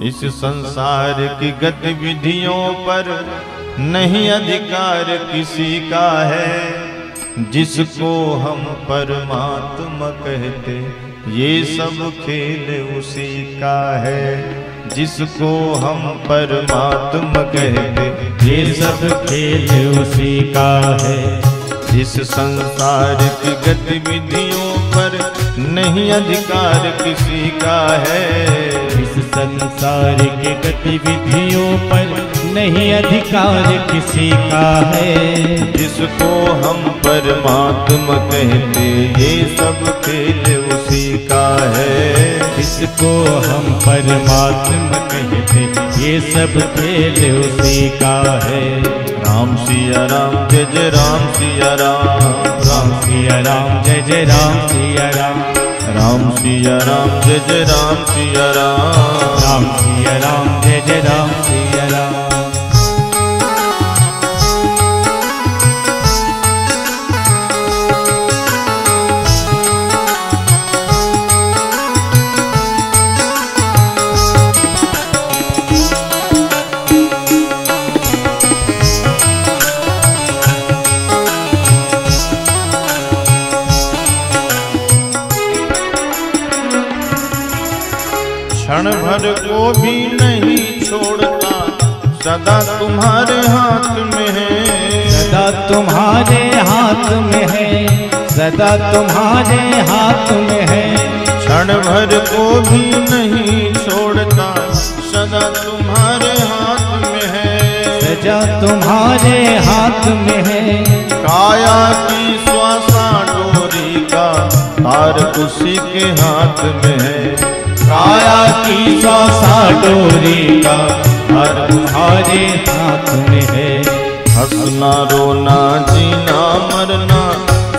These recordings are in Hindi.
इस संसार की गतिविधियों पर नहीं अधिकार किसी का है। जिसको हम परमात्मा कहते ये सब खेल उसी का है। जिसको हम परमात्मा कहते ये सब खेल उसी का है। इस संसार की गतिविधियों पर नहीं अधिकार किसी का है। इस संसार की गतिविधियों पर नहीं अधिकार किसी का है। जिसको हम परमात्मा कहते ये सब खेल उसी का है। जिसको हम परमात्मा कहते ये सब खेल उसी का है। राम सिया राम जय जय राम सिया राम। राम सिया राम जय जय राम सिया राम। राम सिया राम जय जय राम सिया राम। राम सिया राम जय जय राम सिया राम। क्षण भर को भी नहीं छोड़ता सदा तुम्हारे हाथ में है। सदा तुम्हारे हाथ में है। सदा तुम्हारे हाथ में है। क्षण भर को भी नहीं छोड़ता सदा तुम्हारे हाथ में है। सदा तुम्हारे हाथ में है। काया की श्वासा डोरी का तार उसी के हाथ में है। काया की श्वासा डोरी का हर तुम्हारे हाथ में है। हंसना रोना जीना मरना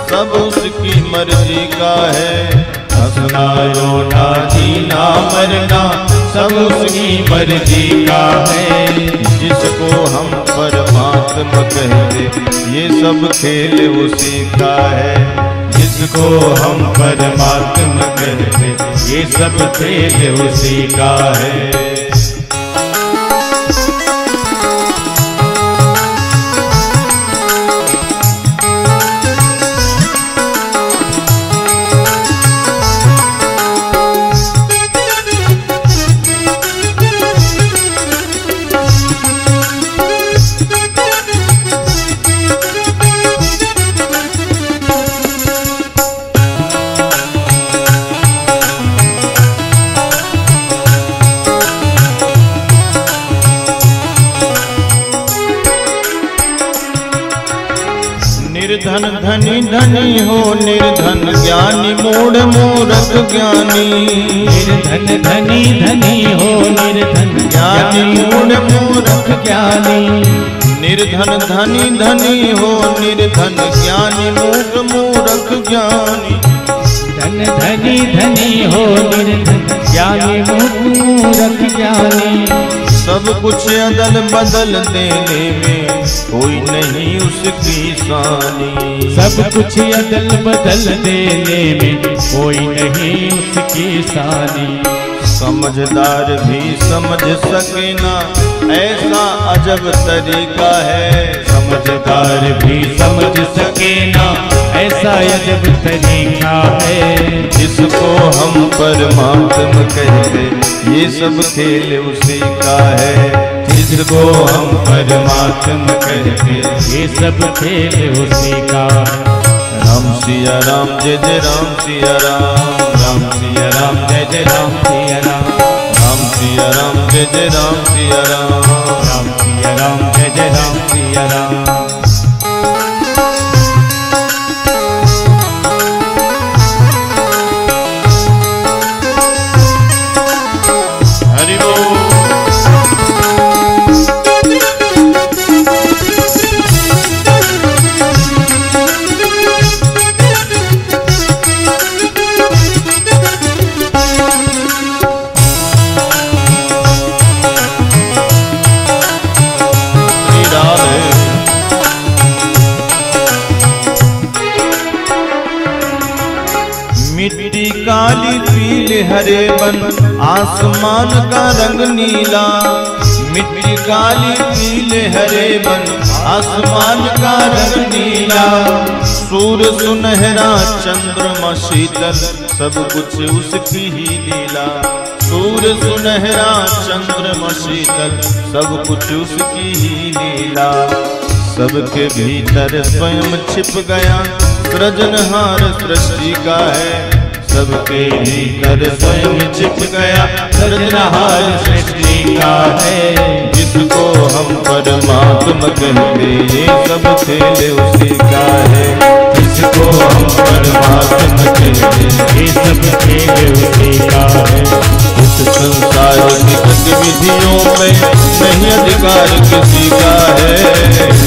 सब उसकी मर्जी का है। हंसना रोना जीना मरना सब उसकी मर्जी का है। जिसको हम परमात्मा कहते ये सब खेल उसी का है। जिसको हम परमात्मा कहते ये सब खेल उसी का है। निर्धन धनी धनी हो निर्धन ज्ञानी मूढ़ मूर्ख ज्ञानी। निर्धन धनी धनी हो निर्धन ज्ञानी मूढ़ मूर्ख ज्ञानी। निर्धन धनी धनी हो निर्धन ज्ञानी मूढ़ मूर्ख ज्ञानी। धन धनी धनी हो निर्धन ज्ञानी मूर्ख ज्ञानी। सब कुछ अदल बदल देने में कोई नहीं उसकी शानी। सब कुछ अदल बदल देने में कोई नहीं उसकी शानी। समझदार भी समझ सके ना ऐसा अजब तरीका है। समझदार भी समझ सके ना ऐसा अजब तरीका है। जिसको हम परमात्मा कहते ये सब खेल उसी का है। जिसको हम परमात्मा कहते ये सब खेल उसी का। राम सिया राम जय जय राम सिया राम। राम सिया राम जय जय राम सिया राम। राम सिया राम जय जय राम सिया राम। राम सिया राम जय जय राम सिया राम। हरि बोल। हरे बन, आसमान का रंग नीला। मिट्टी काली पीले हरे बन, आसमान का रंग नीला। सूर्य सुनहरा चंद्रमा शीतल, सब कुछ उसकी ही लीला। सूर्य सुनहरा चंद्रमा शीतल, सब कुछ उसकी ही लीला। सबके भीतर स्वयं छिप गया, सृजनहार सृष्टि का है। सबके भीतर स्वयं छिप गया, सृजनहार सृष्टि का है। जिसको हम परमात्मा कहते, ये सब खेल उसी का है। जिसको हम परमात्मा कहते, ये सब खेल उसी का है। इस संसार की गतिविधियों में नहीं अधिकार किसी का है।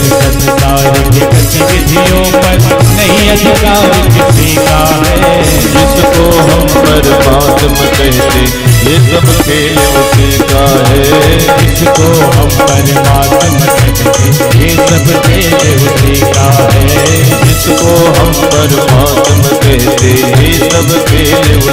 संसार की गतिविधियों पर नहीं अधिकार किसी का है। जिसको हम परमात्मा कहते, ये सब खेल उसी का है। जिसको हम परमात्मा कहते, ये सब खेल उसी का है। जिसको हम परमात्मा कहते, ये सब खेल